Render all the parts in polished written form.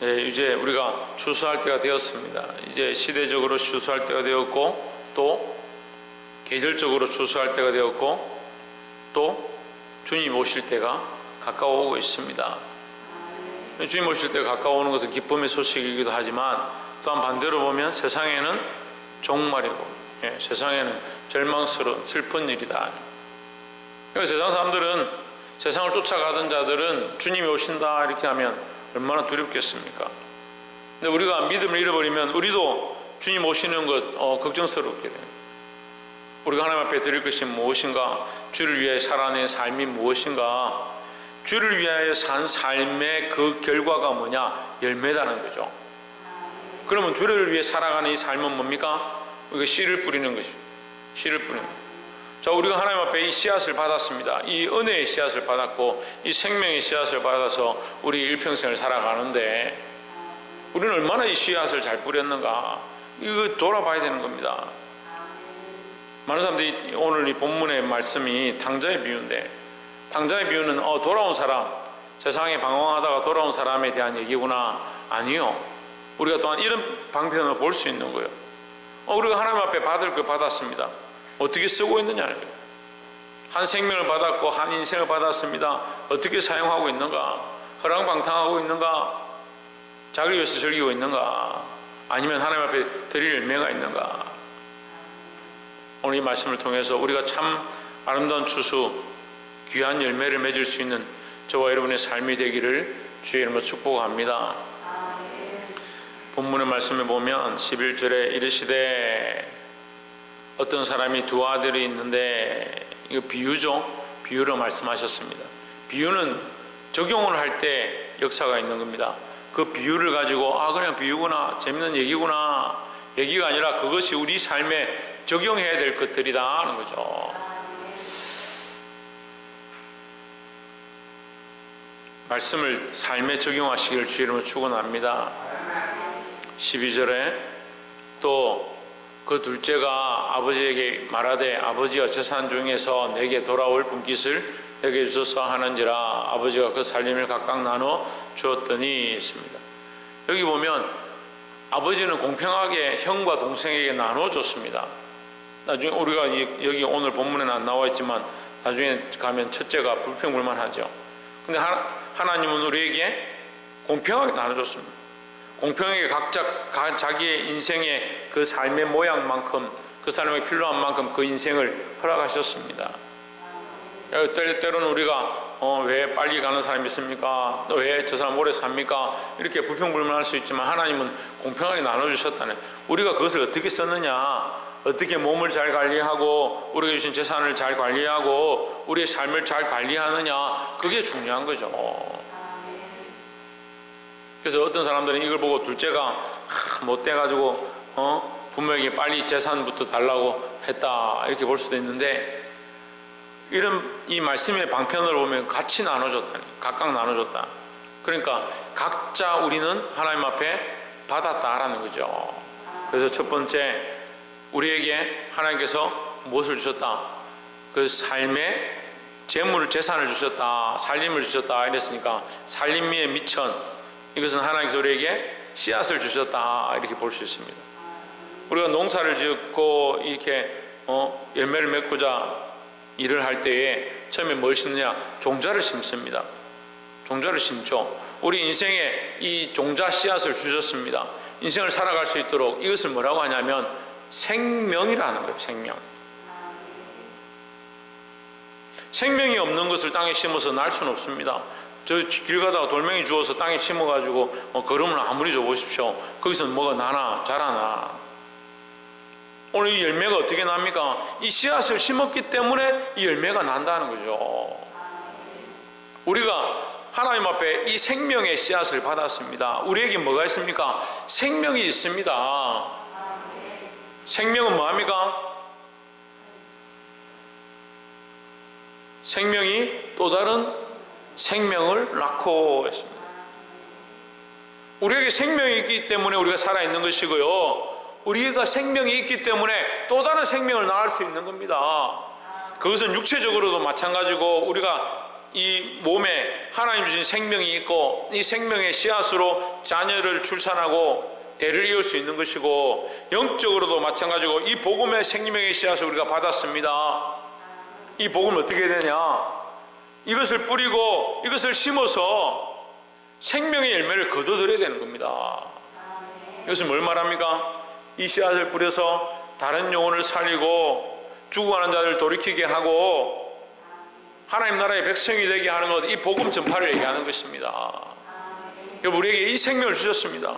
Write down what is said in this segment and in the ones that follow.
네, 이제 우리가 추수할 때가 되었습니다. 이제 시대적으로 추수할 때가 되었고, 또 계절적으로 추수할 때가 되었고, 또 주님 오실 때가 가까워오고 있습니다. 주님 오실 때가 가까워오는 것은 기쁨의 소식이기도 하지만, 또한 반대로 보면 세상에는 종말이고, 세상에는 절망스러운 슬픈 일이다. 그러니까 세상 사람들은, 세상을 쫓아가던 자들은 주님이 오신다 이렇게 하면 얼마나 두렵겠습니까? 근데 우리가 믿음을 잃어버리면 우리도 주님 오시는 것 걱정스럽게 됩니다. 우리가 하나님 앞에 드릴 것이 무엇인가? 주를 위해 살아낸 삶이 무엇인가? 주를 위하여 산 삶의 그 결과가 뭐냐? 열매다는 거죠. 그러면 주를 위해 살아가는 이 삶은 뭡니까? 우리가 씨를 뿌리는 것이죠. 씨를 뿌리는 것. 자, 우리가 하나님 앞에 이 씨앗을 받았습니다. 이 은혜의 씨앗을 받았고, 이 생명의 씨앗을 받아서 우리 일평생을 살아가는데, 우리는 얼마나 이 씨앗을 잘 뿌렸는가? 이거 돌아봐야 되는 겁니다. 많은 사람들이 오늘 이 본문의 말씀이 당자의 비유인데, 당자의 비유는 돌아온 사람, 세상에 방황하다가 돌아온 사람에 대한 얘기구나. 아니요. 우리가 또한 이런 방편을 볼 수 있는 거예요. 우리가 하나님 앞에 받을 걸 받았습니다. 어떻게 쓰고 있느냐는 거예요. 한 생명을 받았고 한 인생을 받았습니다. 어떻게 사용하고 있는가? 허랑방탕하고 있는가? 자기를 위해서 즐기고 있는가? 아니면 하나님 앞에 드릴 열매가 있는가? 오늘 이 말씀을 통해서 우리가 참 아름다운 추수, 귀한 열매를 맺을 수 있는 저와 여러분의 삶이 되기를 주의 이름으로 축복합니다. 본문의 말씀을 보면 11절에 이르시되, 어떤 사람이 두 아들이 있는데, 이거 비유죠. 비유로 말씀하셨습니다. 비유는 적용을 할 때 역사가 있는 겁니다. 그 비유를 가지고 그냥 비유구나, 재밌는 얘기구나, 얘기가 아니라 그것이 우리 삶에 적용해야 될 것들이다 하는 거죠. 말씀을 삶에 적용하시기를 주의 이름으로 축원합니다. 12절에 또 그 둘째가 아버지에게 말하되, 아버지여 재산 중에서 내게 돌아올 분깃을 내게 주소서 하는지라. 아버지가 그 살림을 각각 나눠 주었더니 있습니다. 여기 보면 아버지는 공평하게 형과 동생에게 나눠 줬습니다. 나중에 우리가 여기 오늘 본문에는 안 나와 있지만 나중에 가면 첫째가 불평불만하죠. 근데 하나님은 우리에게 공평하게 나눠줬습니다. 공평하게 각자 자기의 인생의 그 삶의 모양만큼, 그 사람에게 필요한 만큼 그 인생을 허락하셨습니다. 때로는 우리가 왜 빨리 가는 사람이 있습니까? 왜 저 사람 오래 삽니까? 이렇게 불평불만할 수 있지만 하나님은 공평하게 나눠주셨다네. 우리가 그것을 어떻게 썼느냐, 어떻게 몸을 잘 관리하고 우리가 주신 재산을 잘 관리하고 우리의 삶을 잘 관리하느냐, 그게 중요한 거죠. 그래서 어떤 사람들은 이걸 보고 둘째가 못돼가지고 부모에게 빨리 재산부터 달라고 했다 이렇게 볼 수도 있는데, 이 말씀의 방편을 보면 같이 나눠줬다, 각각 나눠줬다. 그러니까 각자 우리는 하나님 앞에 받았다라는 거죠. 그래서 첫 번째, 우리에게 하나님께서 무엇을 주셨다? 그 삶의 재산을 주셨다, 살림을 주셨다 이랬으니까 살림의 미천, 이것은 하나님께서 우리에게 씨앗을 주셨다 이렇게 볼 수 있습니다. 우리가 농사를 짓고 이렇게 열매를 맺고자 일을 할 때에 처음에 뭘 심느냐? 종자를 심습니다. 종자를 심죠. 우리 인생에 이 종자 씨앗을 주셨습니다. 인생을 살아갈 수 있도록 이것을 뭐라고 하냐면 생명이라는 거예요. 생명이 없는 것을 땅에 심어서 날 수는 없습니다. 저 길 가다가 돌멩이 주워서 땅에 심어가지고 걸음을 아무리 줘보십시오. 거기서 뭐가 나나 자라나. 오늘 이 열매가 어떻게 납니까? 이 씨앗을 심었기 때문에 이 열매가 난다는 거죠. 우리가 하나님 앞에 이 생명의 씨앗을 받았습니다. 우리에게 뭐가 있습니까? 생명이 있습니다. 생명은 뭐합니까? 생명이 또 다른 생명을 낳고 했습니다. 우리에게 생명이 있기 때문에 우리가 살아있는 것이고요, 우리가 생명이 있기 때문에 또 다른 생명을 낳을 수 있는 겁니다. 그것은 육체적으로도 마찬가지고 우리가 이 몸에 하나님 주신 생명이 있고 이 생명의 씨앗으로 자녀를 출산하고 대를 이을 수 있는 것이고, 영적으로도 마찬가지고 이 복음의 생명의 씨앗을 우리가 받았습니다. 이 복음은 어떻게 해야 되냐? 이것을 뿌리고 이것을 심어서 생명의 열매를 거둬들여야 되는 겁니다. 이것은 뭘 말합니까? 이 씨앗을 뿌려서 다른 영혼을 살리고 죽어가는 자들을 돌이키게 하고 하나님 나라의 백성이 되게 하는 것, 이 복음 전파를 얘기하는 것입니다. 여러분, 우리에게 이 생명을 주셨습니다.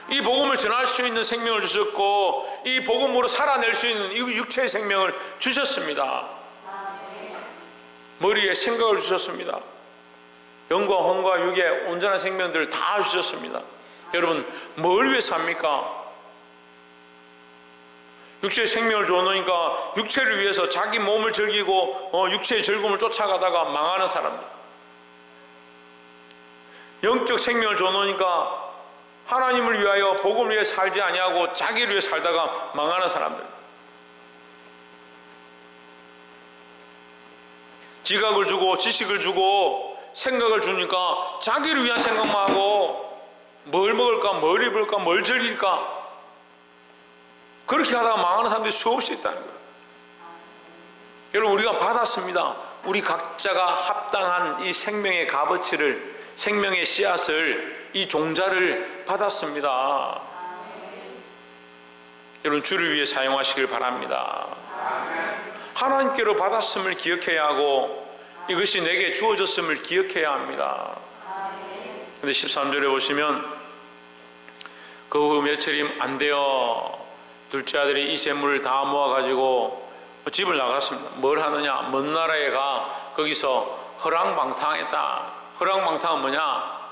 이 복음을 전할 수 있는 생명을 주셨고 이 복음으로 살아낼 수 있는 이 육체의 생명을 주셨습니다. 머리에 생각을 주셨습니다. 영과 혼과 육의 온전한 생명들을 다 주셨습니다. 여러분, 뭘 위해서 합니까? 육체의 생명을 줘놓으니까 육체를 위해서 자기 몸을 즐기고 육체의 즐거움을 쫓아가다가 망하는 사람들, 영적 생명을 줘놓으니까 하나님을 위하여 복음을 위해 살지 아니하고 자기를 위해 살다가 망하는 사람들, 지각을 주고 지식을 주고 생각을 주니까 자기를 위한 생각만 하고 뭘 먹을까, 뭘 입을까, 뭘 즐길까, 그렇게 하다가 망하는 사람들이 수없이 있다는 거예요. 여러분, 우리가 받았습니다. 우리 각자가 합당한 이 생명의 값어치를, 생명의 씨앗을, 이 종자를 받았습니다. 여러분, 주를 위해 사용하시길 바랍니다. 하나님께로 받았음을 기억해야 하고 이것이 내게 주어졌음을 기억해야 합니다. 근데 13절에 보시면 그 후 며칠이 안 되어 둘째 아들이 이 재물을 다 모아가지고 집을 나갔습니다. 뭘 하느냐? 먼 나라에 가 거기서 허랑방탕했다. 허랑방탕은 뭐냐?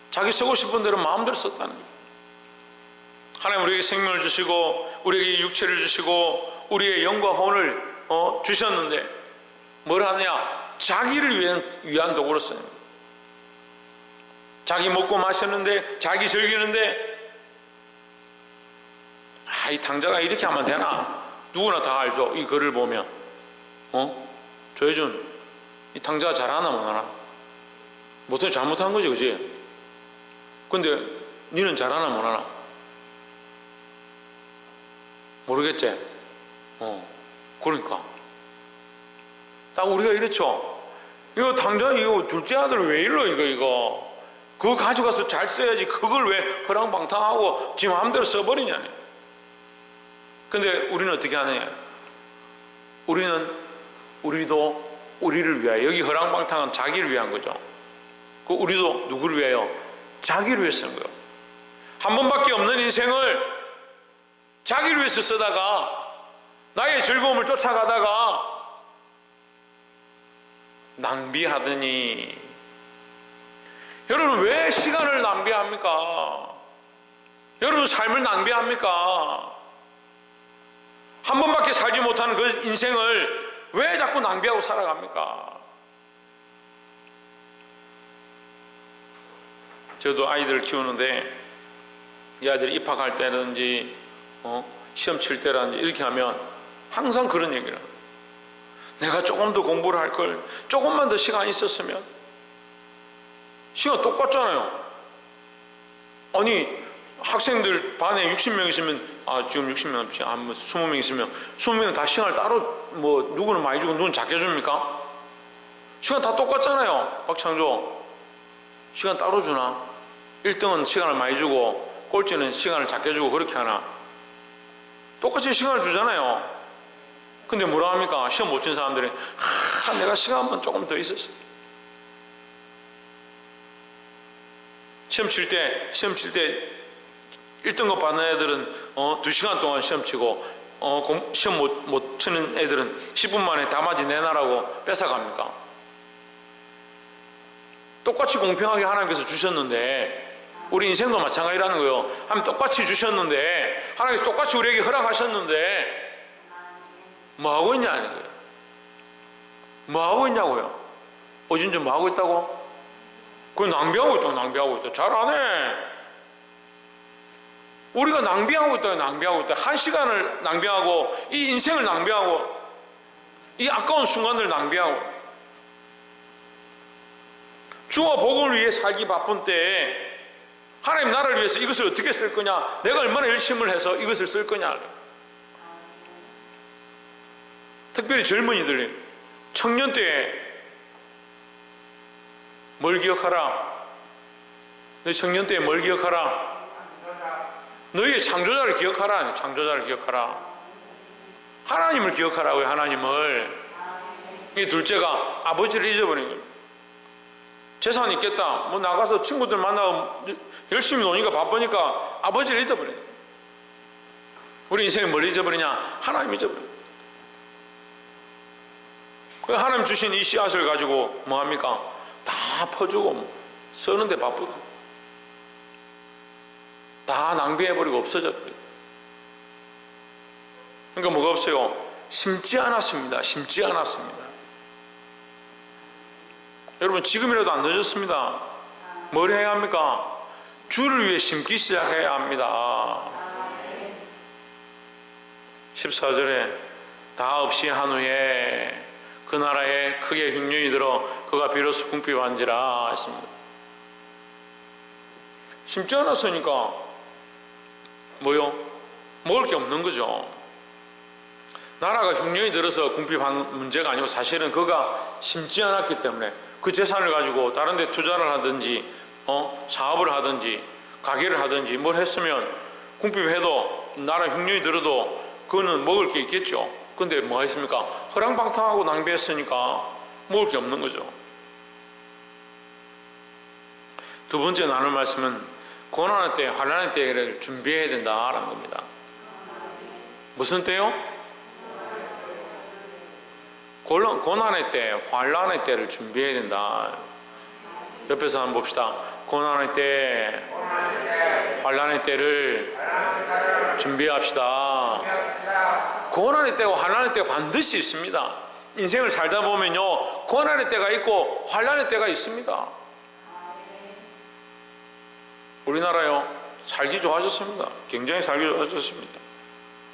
자기 쓰고 싶은 대로 마음대로 썼다는 거예요. 하나님 우리에게 생명을 주시고 우리에게 육체를 주시고 우리의 영과 혼을 주셨는데 뭘 하느냐? 자기를 위한 도구로 쓰는 거예요. 자기 먹고 마셨는데, 자기 즐기는데, 이 당자가 이렇게 하면 되나? 누구나 다 알죠. 이 글을 보면 조혜준, 이 당자가 잘하나 못하나? 못해 잘못한 거지, 그치? 근데 니는 잘하나 못하나? 모르겠지? 그러니까 딱 우리가 이렇죠. 이거 당장 이거 둘째 아들 왜 이러, 이거 그거 가져가서 잘 써야지, 그걸 왜 허랑방탕하고 지 마음대로 써버리냐니. 근데 우리는 어떻게 하느냐? 우리도 우리를 위하여, 여기 허랑방탕은 자기를 위한 거죠. 그 우리도 누구를 위하여? 자기를 위해 쓰는 거예요. 한 번밖에 없는 인생을 자기를 위해서 쓰다가 나의 즐거움을 쫓아가다가 낭비하더니, 여러분 왜 시간을 낭비합니까? 여러분 삶을 낭비합니까? 한 번밖에 살지 못하는 그 인생을 왜 자꾸 낭비하고 살아갑니까? 저도 아이들을 키우는데 이 아이들이 입학할 때든지 시험 칠 때라든지 이렇게 하면 항상 그런 얘기를 해요. 내가 조금 더 공부를 할 걸, 조금만 더 시간이 있었으면. 시간 똑같잖아요. 아니 학생들 반에 60명 있으면 지금 60명 없지, 20명 있으면 20명 다 시간을 따로 누구는 많이 주고 누구는 작게 줍니까? 시간 다 똑같잖아요. 박창조, 시간 따로 주나? 1등은 시간을 많이 주고 꼴찌는 시간을 작게 주고 그렇게 하나? 똑같이 시간을 주잖아요. 근데 뭐라 합니까? 시험 못 친 사람들이 내가 시간만 조금 더 있었어. 시험 칠 때 1등급 받는 애들은 2시간 동안 시험 치고 시험 못 치는 애들은 10분 만에 다 맞이 내놔라고 뺏어갑니까? 똑같이 공평하게 하나님께서 주셨는데, 우리 인생도 마찬가지라는 거예요. 하나님 똑같이 주셨는데, 하나님께서 똑같이 우리에게 허락하셨는데 뭐 하고 있냐는 거예요. 뭐 하고 있냐고요. 어진저 뭐 하고 있다고? 그걸 낭비하고 있다. 잘하네. 우리가 낭비하고 있다. 한 시간을 낭비하고, 이 인생을 낭비하고, 이 아까운 순간을 낭비하고. 주와 복음을 위해 살기 바쁜 때에 하나님 나라를 위해서 이것을 어떻게 쓸 거냐, 내가 얼마나 열심을 해서 이것을 쓸 거냐. 특별히 젊은이들, 청년 때에 뭘 기억하라? 너희 청년 때에 뭘 기억하라? 너희의 창조자를 기억하라. 창조자를 기억하라. 하나님을 기억하라고요. 하나님을. 이 둘째가 아버지를 잊어버린 거예요. 재산이 있겠다, 뭐 나가서 친구들 만나고 열심히 노니까 바쁘니까 아버지를 잊어버린 거예요. 우리 인생에 뭘 잊어버리냐? 하나님 잊어버린 거예요. 하나님 주신 이 씨앗을 가지고 뭐합니까? 다 퍼주고 쓰는데 바쁘다. 다 낭비해버리고 없어졌거든요. 그러니까 뭐가 없어요? 심지 않았습니다. 심지 않았습니다. 여러분, 지금이라도 안 늦었습니다. 뭘 해야 합니까? 주를 위해 심기 시작해야 합니다. 14절에 다 없이 한 후에 그 나라에 크게 흉년이 들어 그가 비로소 궁핍한지라 했습니다. 심지 않았으니까 뭐요? 먹을 게 없는 거죠. 나라가 흉년이 들어서 궁핍한 문제가 아니고 사실은 그가 심지 않았기 때문에 그 재산을 가지고 다른 데 투자를 하든지 사업을 하든지 가게를 하든지 뭘 했으면 궁핍해도 나라 흉년이 들어도 그거는 먹을 게 있겠죠. 근데 뭐가 있습니까? 허랑방탕하고 낭비했으니까 먹을 게 없는 거죠. 두 번째 나눌 말씀은 고난의 때, 환난의 때를 준비해야 된다라는 겁니다. 무슨 때요? 고난의 때, 환난의 때를 준비해야 된다. 옆에서 한번 봅시다. 고난의 때, 환난의 때를 준비합시다. 고난의 때와 환난의 때가 반드시 있습니다. 인생을 살다 보면요, 고난의 때가 있고 환난의 때가 있습니다. 우리나라요, 살기 좋아졌습니다. 굉장히 살기 좋아졌습니다.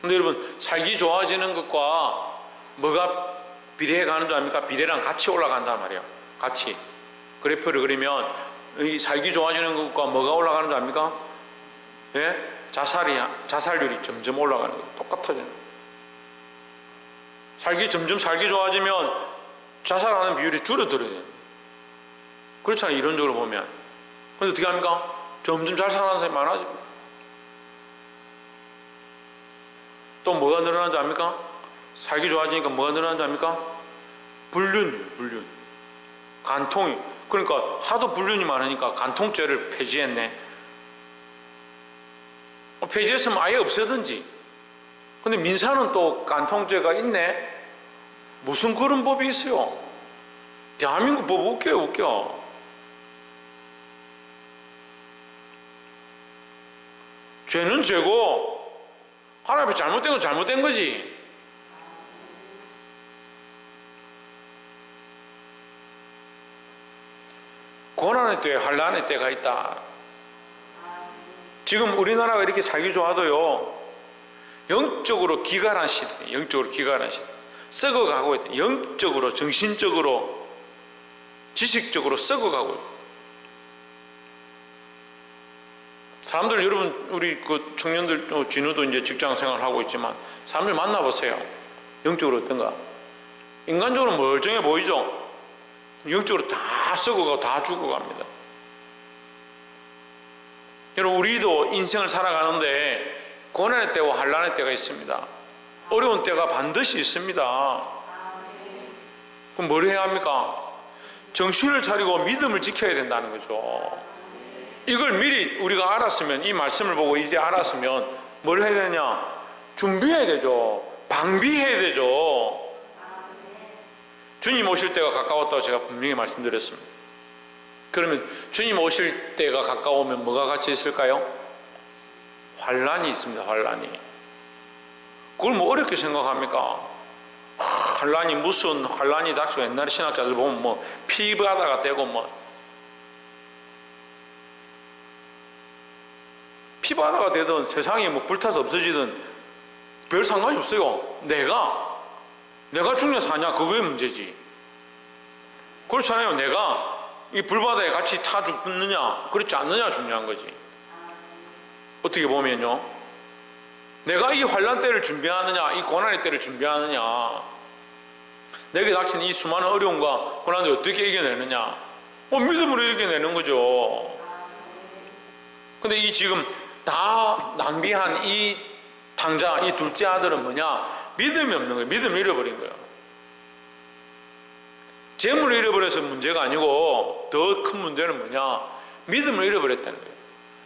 근데 여러분, 살기 좋아지는 것과 뭐가 비례해 가는 줄 압니까? 비례랑 같이 올라간단 말이에요. 같이 그래프를 그리면 이 살기 좋아지는 것과 뭐가 올라가는 줄 압니까? 예? 자살률이 점점 올라가는 거예요. 똑같아져요. 점점 살기 좋아지면 자살하는 비율이 줄어들어요. 그렇잖아요. 이론적으로 보면. 그래서 어떻게 합니까? 점점 자살하는 사람이 많아집니다. 또 뭐가 늘어나는 줄 압니까? 살기 좋아지니까 뭐가 늘어나는 줄 압니까? 불륜. 간통이. 그러니까 하도 불륜이 많으니까 간통죄를 폐지했네. 폐지했으면 아예 없애든지. 근데 민사는 또 간통죄가 있네. 무슨 그런 법이 있어요? 대한민국 법 웃겨. 죄는 죄고 하나님 앞에 잘못된 건 잘못된 거지. 고난의 때, 환난의 때가 있다. 지금 우리나라가 이렇게 살기 좋아도요, 영적으로 기갈한 시대, 썩어가고 있다. 영적으로, 정신적으로, 지식적으로 썩어가고 있다. 사람들, 여러분, 우리 그 청년들, 진우도 이제 직장 생활 하고 있지만, 사람들 만나보세요. 영적으로 어떤가? 인간적으로 멀쩡해 보이죠? 영적으로 다 썩어가고 다 죽어갑니다. 여러분, 우리도 인생을 살아가는데 고난의 때와 환난의 때가 있습니다. 어려운 때가 반드시 있습니다. 그럼 뭘 해야 합니까? 정신을 차리고 믿음을 지켜야 된다는 거죠. 이걸 미리 우리가 알았으면, 이 말씀을 보고 이제 알았으면 뭘 해야 되냐? 준비해야 되죠. 방비해야 되죠. 주님 오실 때가 가까웠다고 제가 분명히 말씀드렸습니다. 그러면 주님 오실 때가 가까우면 뭐가 같이 있을까요? 환난이 있습니다. 환난이. 그걸 뭐 어렵게 생각합니까? 환난이 무슨 환난이 닥쳐. 옛날에 신학자들 보면 뭐 피바다가 되고 뭐 피바다가 되든 세상이 뭐 불타서 없어지든 별 상관이 없어요. 내가 죽냐 사냐 그거의 문제지. 그렇잖아요. 내가 이 불바다에 같이 타 죽느냐 그렇지 않느냐 중요한 거지. 어떻게 보면요, 내가 이 환난 때를 준비하느냐 이 고난의 때를 준비하느냐, 내게 닥친 이 수많은 어려움과 고난을 어떻게 이겨내느냐, 믿음으로 이겨내는 거죠. 근데 이 지금 다 낭비한 이 탕자, 이 둘째 아들은 뭐냐? 믿음이 없는 거예요. 믿음을 잃어버린 거예요. 재물을 잃어버려서 문제가 아니고 더 큰 문제는 뭐냐? 믿음을 잃어버렸다는 거예요.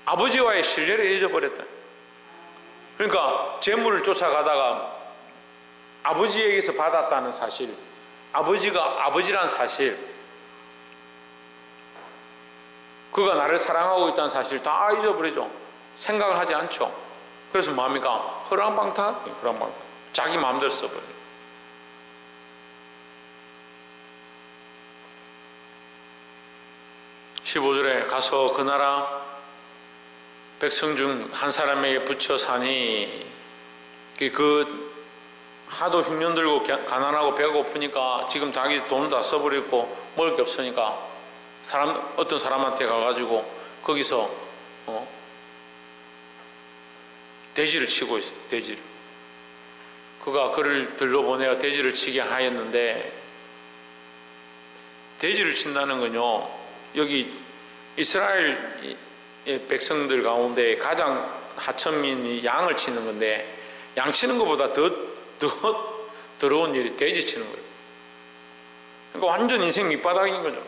아버지와의 신뢰를 잊어버렸다. 그러니까 재물을 쫓아가다가 아버지에게서 받았다는 사실, 아버지가 아버지란 사실, 그가 나를 사랑하고 있다는 사실 다 잊어버리죠. 생각을 하지 않죠. 그래서 뭡니까? 허랑방탕? 자기 마음대로 써버려요. 15절에 가서 그 나라 백성 중 한 사람에게 붙여 사니, 그 하도 흉년 들고 가난하고 배가 고프니까 지금 자기 돈을 다 써버리고 먹을 게 없으니까 어떤 사람한테 가가지고 거기서 돼지를 치고 있어요. 돼지를. 그가 그를 들러보내어 돼지를 치게 하였는데, 돼지를 친다는 건요, 여기 이스라엘 백성들 가운데 가장 하천민이 양을 치는 건데, 양 치는 것보다 더 더러운 일이 돼지 치는 거예요. 그러니까 완전 인생 밑바닥인 거죠.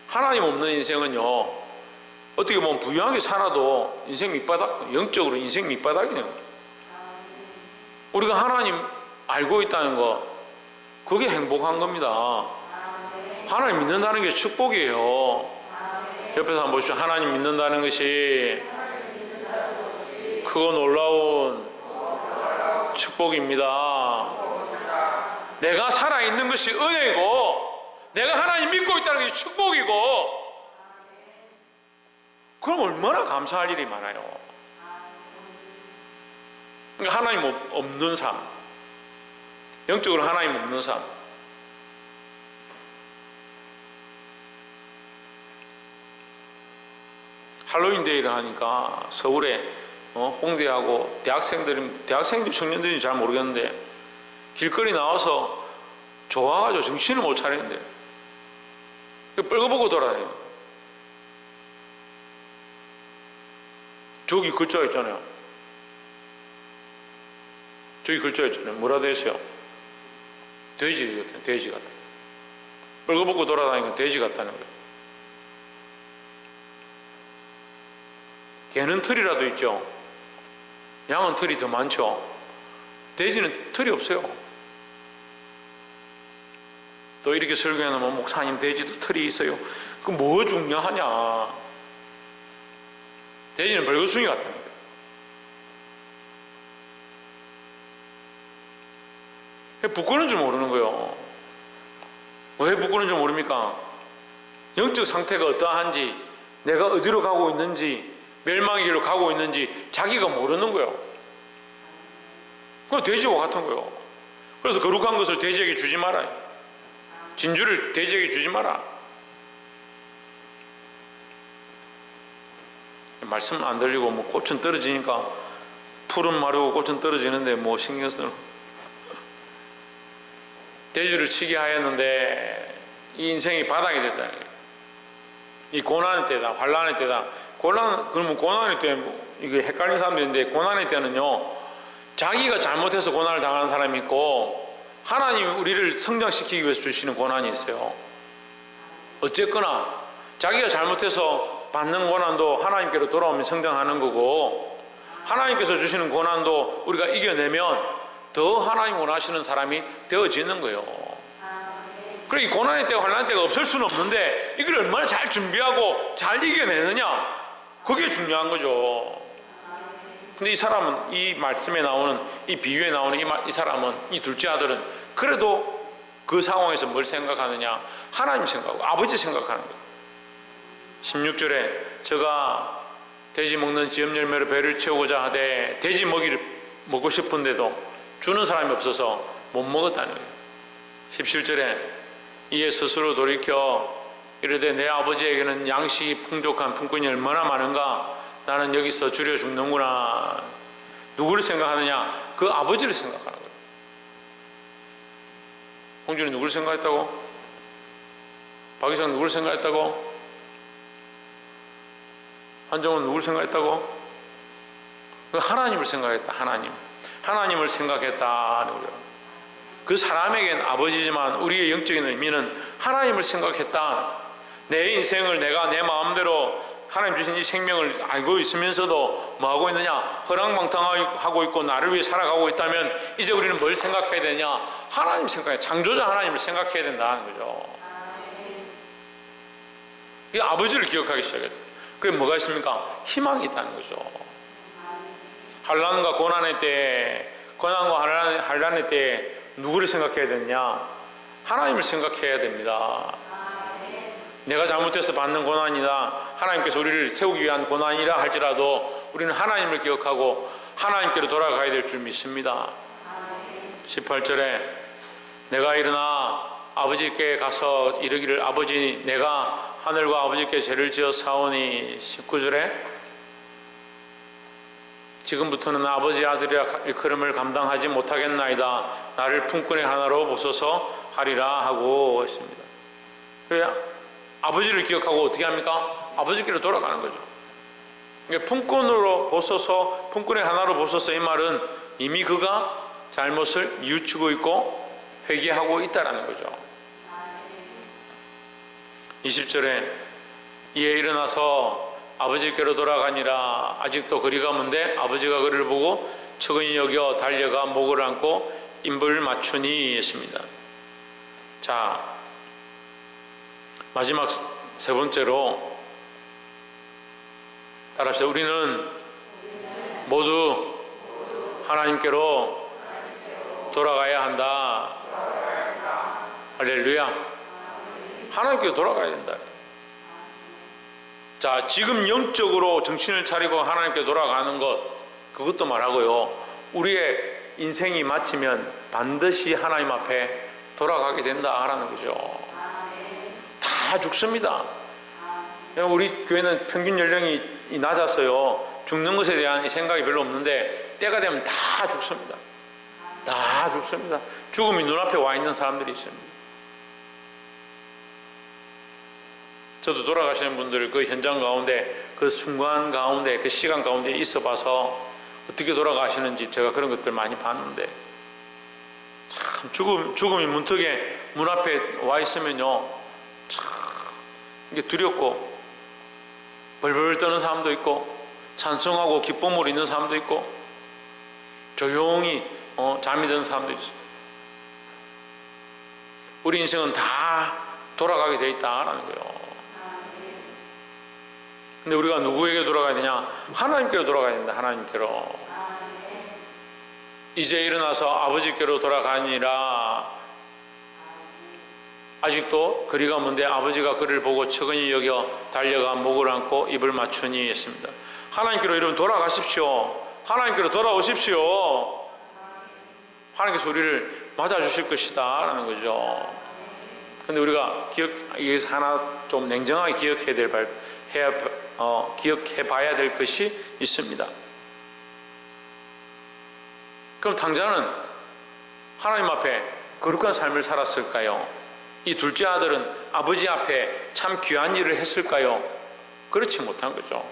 하나님 없는 인생은요, 어떻게 보면 부유하게 살아도 인생 밑바닥, 영적으로 인생 밑바닥이네요. 우리가 하나님 알고 있다는 거, 그게 행복한 겁니다. 하나님 믿는다는 게 축복이에요. 옆에서 한번 보시죠. 하나님 믿는다는 것이 크고 놀라운 축복입니다. 내가 살아있는 것이 은혜고, 내가 하나님 믿고 있다는 것이 축복이고, 그럼 얼마나 감사할 일이 많아요. 그러니까 하나님 없는 삶, 영적으로 하나님 없는 삶. 할로윈 데이를 하니까 서울에 홍대하고 대학생들 청년들인지 잘 모르겠는데 길거리 나와서 좋아가지고 정신을 못 차리는데 뻘거벗고 돌아다녀요. 저기 글자가 있잖아요. 저기 글자가 있잖아요. 뭐라 되어 있어요? 돼지 같아요. 돼지 같아. 뻘거벗고 돌아다니니까 돼지 같다는 거예요. 개는 털이라도 있죠. 양은 털이 더 많죠. 돼지는 털이 없어요. 또 이렇게 설교해놓으면 목사님 돼지도 털이 있어요. 그 뭐 중요하냐. 돼지는 벌거숭이 같다는 거예요. 부끄러운 줄 모르는 거예요. 왜 부끄러운 줄 모릅니까? 영적 상태가 어떠한지, 내가 어디로 가고 있는지, 멸망의 길로 가고 있는지 자기가 모르는 거예요. 그건 돼지와 같은 거예요. 그래서 거룩한 것을 돼지에게 주지 말아요. 진주를 돼지에게 주지 마라. 말씀 안 들리고 꽃은 떨어지니까, 풀은 마르고 꽃은 떨어지는데 신경 쓰는. 돼지를 치게 하였는데 이 인생이 바닥이 됐다는 거예요. 이 고난의 때다, 환난의 때다. 그러면 고난의 때, 이게 헷갈리는 사람도 있는데, 고난의 때는요, 자기가 잘못해서 고난을 당하는 사람이 있고, 하나님이 우리를 성장시키기 위해서 주시는 고난이 있어요. 어쨌거나 자기가 잘못해서 받는 고난도 하나님께로 돌아오면 성장하는 거고, 하나님께서 주시는 고난도 우리가 이겨내면 더 하나님 원하시는 사람이 되어지는 거예요. 그래, 이 고난의 때가 환난의 때가 없을 수는 없는데, 이걸 얼마나 잘 준비하고 잘 이겨내느냐, 그게 중요한 거죠. 근데 이 사람은, 이 말씀에 나오는, 이 비유에 나오는 이 사람은, 이 둘째 아들은 그래도 그 상황에서 뭘 생각하느냐? 하나님 생각하고 아버지 생각하는 거예요. 16절에 저가 돼지 먹는 지엄 열매로 배를 채우고자 하되 돼지 먹이를 먹고 싶은데도 주는 사람이 없어서 못 먹었다는 거예요. 17절에 이에 스스로 돌이켜 이르되 내 아버지에게는 양식이 풍족한 품꾼이 얼마나 많은가, 나는 여기서 줄여 죽는구나. 누구를 생각하느냐? 그 아버지를 생각하는 거예요. 홍준이 누구를 생각했다고? 박이상 누구를 생각했다고? 한정은 누구를 생각했다고? 하나님을 생각했다. 하나님을 생각했다. 그 사람에겐 아버지지만 우리의 영적인 의미는 하나님을 생각했다. 내 인생을 내가 내 마음대로 하나님 주신 이 생명을 알고 있으면서도 뭐 하고 있느냐? 허랑방탕하고 있고 나를 위해 살아가고 있다면 이제 우리는 뭘 생각해야 되냐? 하나님 생각해. 창조자 하나님을 생각해야 된다는 거죠. 이 아버지를 기억하기 시작했다. 그게 뭐가 있습니까? 희망이 있다는 거죠. 환난과 고난의 때, 고난과 환난의 때 누구를 생각해야 되느냐? 하나님을 생각해야 됩니다. 내가 잘못해서 받는 고난이다, 하나님께서 우리를 세우기 위한 고난이라 할지라도 우리는 하나님을 기억하고 하나님께로 돌아가야 될 줄 믿습니다. 18절에 내가 일어나 아버지께 가서 이르기를 아버지 내가 하늘과 아버지께 죄를 지어 사오니, 19절에 지금부터는 아버지 아들이라 일컬음을 감당하지 못하겠나이다, 나를 품꾼의 하나로 보소서 하리라 하고 있습니다. 그래야 아버지를 기억하고 어떻게 합니까? 아버지께로 돌아가는 거죠. 그러니까 품꾼으로 보소서, 품꾼의 하나로 보소서, 이 말은 이미 그가 잘못을 뉘우치고 있고 회개하고 있다라는 거죠. 20절에 이에 일어나서 아버지께로 돌아가니라. 아직도 거리가 먼데 아버지가 그를 보고 측은히 여겨 달려가 목을 안고 입을 맞추니 했습니다. 자, 마지막 세 번째로 따라합시다. 우리는 모두 하나님께로 돌아가야 한다. 할렐루야. 하나님께로 돌아가야 된다. 자, 지금 영적으로 정신을 차리고 하나님께 돌아가는 것, 그것도 말하고요, 우리의 인생이 마치면 반드시 하나님 앞에 돌아가게 된다 하라는 거죠. 다 죽습니다. 우리 교회는 평균 연령이 낮아서요, 죽는 것에 대한 생각이 별로 없는데 때가 되면 다 죽습니다. 다 죽습니다. 죽음이 눈앞에 와 있는 사람들이 있습니다. 저도 돌아가시는 분들 그 현장 가운데, 그 순간 가운데, 그 시간 가운데 있어 봐서 어떻게 돌아가시는지 제가 그런 것들 많이 봤는데, 참 죽음이 문턱에 문 앞에 와 있으면요, 참 이게 두렵고 벌벌 떠는 사람도 있고 찬송하고 기쁨으로 있는 사람도 있고 조용히 잠이 드는 사람도 있어요. 우리 인생은 다 돌아가게 돼 있다라는 거예요. 근데 우리가 누구에게 돌아가야 되냐? 하나님께로 돌아가야 된다. 하나님께로. 이제 일어나서 아버지께로 돌아가니라. 아직도 거리가 먼데 아버지가 그를 보고 측은히 여겨 달려가 목을 안고 입을 맞추니 했습니다. 하나님께로 여러분 돌아가십시오. 하나님께로 돌아오십시오. 하나님께서 우리를 맞아주실 것이다 라는 거죠. 근데 우리가 여기서 하나 좀 냉정하게 기억해 봐야 될 것이 있습니다. 그럼 당자는 하나님 앞에 거룩한 삶을 살았을까요? 이 둘째 아들은 아버지 앞에 참 귀한 일을 했을까요? 그렇지 못한 거죠.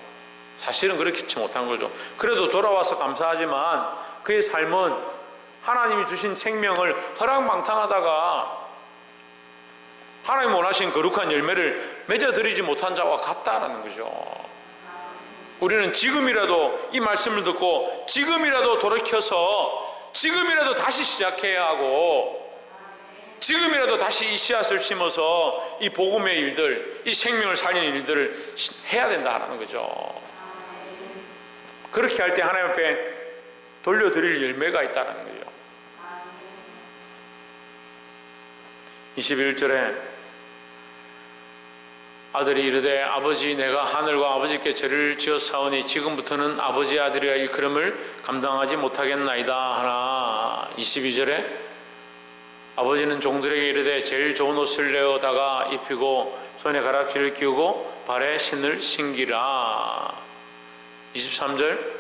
사실은 그렇지 못한 거죠. 그래도 돌아와서 감사하지만 그의 삶은 하나님이 주신 생명을 허랑방탕하다가 하나님 원하신 거룩한 열매를 맺어드리지 못한 자와 같다라는 거죠. 우리는 지금이라도 이 말씀을 듣고 지금이라도 돌이켜서 지금이라도 다시 시작해야 하고, 지금이라도 다시 이 씨앗을 심어서 이 복음의 일들, 이 생명을 살리는 일들을 해야 된다는 거죠. 그렇게 할 때 하나님 앞에 돌려드릴 열매가 있다는 거죠. 21절에 아들이 이르되 아버지 내가 하늘과 아버지께 죄를 지었사오니 지금부터는 아버지 아들이라 일컬음을 감당하지 못하겠나이다 하나. 22절에 아버지는 종들에게 이르되 제일 좋은 옷을 내어다가 입히고 손에 가락지를 끼우고 발에 신을 신기라. 23절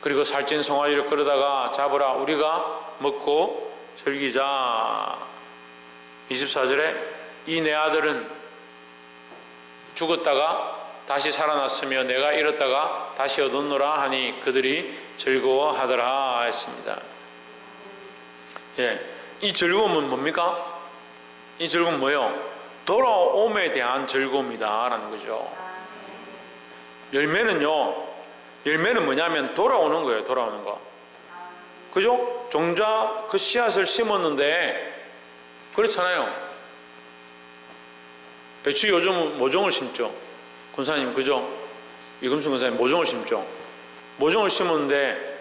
그리고 살찐 송아지를 끌어다가 잡으라. 우리가 먹고 즐기자. 24절에 이 내 아들은 죽었다가 다시 살아났으며 내가 잃었다가 다시 얻었노라 하니 그들이 즐거워하더라 했습니다. 예, 이 즐거움은 뭡니까? 이 즐거움은 뭐예요? 돌아옴에 대한 즐거움이다 라는 거죠. 열매는 뭐냐면 돌아오는 거예요. 돌아오는 거. 그죠? 종자 그 씨앗을 심었는데 그렇잖아요. 배추 요즘은 모종을 심죠. 군사님 그죠? 이금순 군사님 모종을 심죠. 모종을 심었는데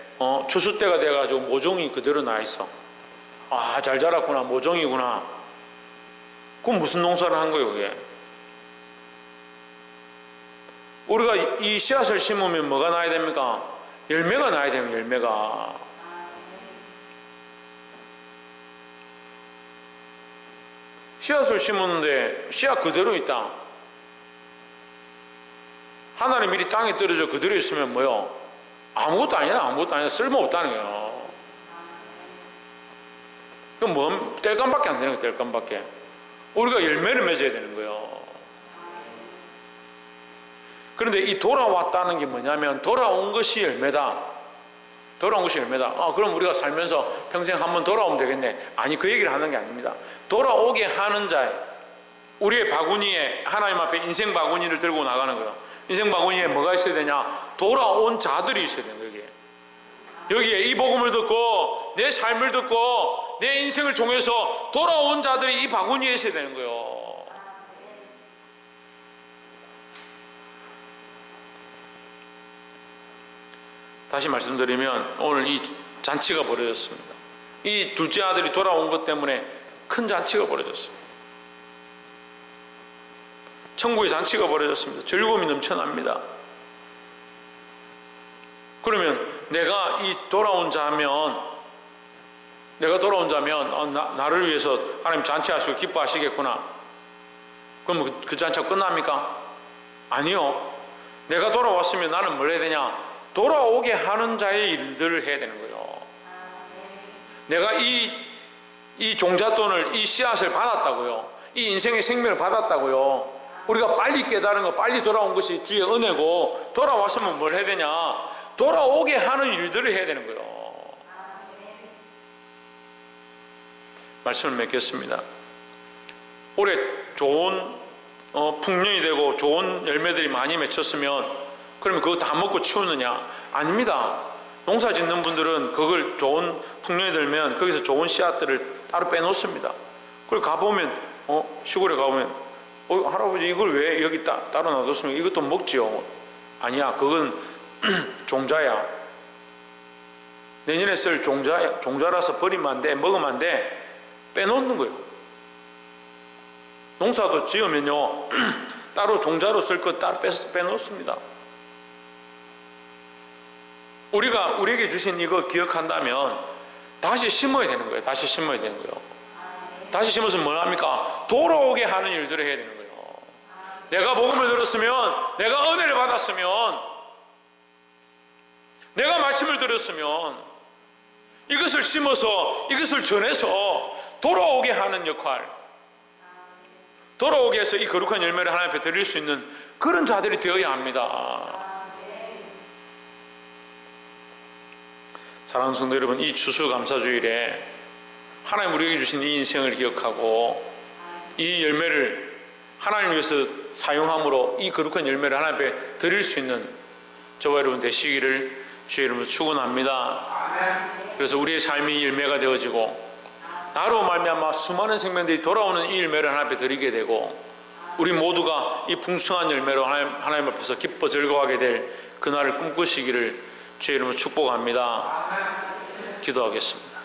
추수 때가 돼가지고 모종이 그대로 나 있어. 아, 잘 자랐구나. 모종이구나. 그럼 무슨 농사를 한 거예요, 그게? 우리가 이 씨앗을 심으면 뭐가 나야 됩니까? 열매가 나야 돼요, 열매가. 씨앗을 심었는데 씨앗 그대로 있다. 하나님 미리 땅에 떨어져 그대로 있으면 뭐요? 아무것도 아니다. 아무것도 아니다. 쓸모없다는 거예요. 그럼 뭐 땔감밖에 안 되는 거예요. 땔감밖에. 우리가 열매를 맺어야 되는 거예요. 그런데 이 돌아왔다는 게 뭐냐면 돌아온 것이 열매다. 돌아온 것이 열매다. 그럼 우리가 살면서 평생 한번 돌아오면 되겠네. 아니, 그 얘기를 하는 게 아닙니다. 돌아오게 하는 자에 우리의 바구니에 하나님 앞에 인생 바구니를 들고 나가는 거예요. 인생 바구니에 뭐가 있어야 되냐? 돌아온 자들이 있어야 되는 거예요. 여기에 이 복음을 듣고 내 삶을 듣고 내 인생을 통해서 돌아온 자들이 이 바구니에 있어야 되는 거예요. 다시 말씀드리면 오늘 이 잔치가 벌어졌습니다. 이 둘째 아들이 돌아온 것 때문에 큰 잔치가 벌어졌습니다. 천국의 잔치가 벌어졌습니다. 즐거움이 넘쳐납니다. 그러면 내가 돌아온 자면 나를 위해서 하나님 잔치하시고 기뻐하시겠구나. 그럼 그 잔치가 끝납니까? 아니요. 내가 돌아왔으면 나는 뭘 해야 되냐? 돌아오게 하는 자의 일들을 해야 되는 거예요. 내가 이 종잣돈을, 이 씨앗을 받았다고요. 이 인생의 생명을 받았다고요. 우리가 빨리 깨달은 거, 빨리 돌아온 것이 주의 은혜고, 돌아왔으면 뭘 해야 되냐? 돌아오게 하는 일들을 해야 되는 거예요. 말씀을 맺겠습니다. 올해 좋은 풍년이 되고 좋은 열매들이 많이 맺혔으면 그러면 그거 다 먹고 치우느냐? 아닙니다. 농사 짓는 분들은 그걸 좋은 풍년이 들면 거기서 좋은 씨앗들을 따로 빼놓습니다. 그걸 가보면 시골에 가보면 할아버지 이걸 왜 여기 따로 놔뒀으면 이것도 먹지요? 아니야, 그건 종자야. 내년에 쓸 종자라서 버리면 안 돼, 먹으면 안 돼. 빼놓는 거예요. 농사도 지으면요 따로 종자로 쓸 것 따로 빼놓습니다. 우리에게 주신 이거 기억한다면 다시 심어야 되는 거예요. 다시 심어야 되는 거예요. 다시 심어서 뭘 합니까? 돌아오게 하는 일들을 해야 되는 거예요. 내가 복음을 들었으면, 내가 은혜를 받았으면, 내가 말씀을 들었으면 이것을 심어서 이것을 전해서 돌아오게 하는 역할, 돌아오게 해서 이 거룩한 열매를 하나님 앞에 드릴 수 있는 그런 자들이 되어야 합니다. 사랑하는 성도 여러분, 이 추수감사주일에 하나님 우리에게 주신 이 인생을 기억하고 이 열매를 하나님을 위해서 사용함으로 이 거룩한 열매를 하나님 앞에 드릴 수 있는 저와 여러분 되시기를 주의 이름으로 축원합니다. 그래서 우리의 삶이 열매가 되어지고 나로 말미암아 수많은 생명들이 돌아오는 이 열매를 하나님 앞에 드리게 되고 우리 모두가 이 풍성한 열매로 하나님 앞에서 기뻐 즐거워하게 될 그날을 꿈꾸시기를 주의 이름으로 축복합니다. 기도하겠습니다.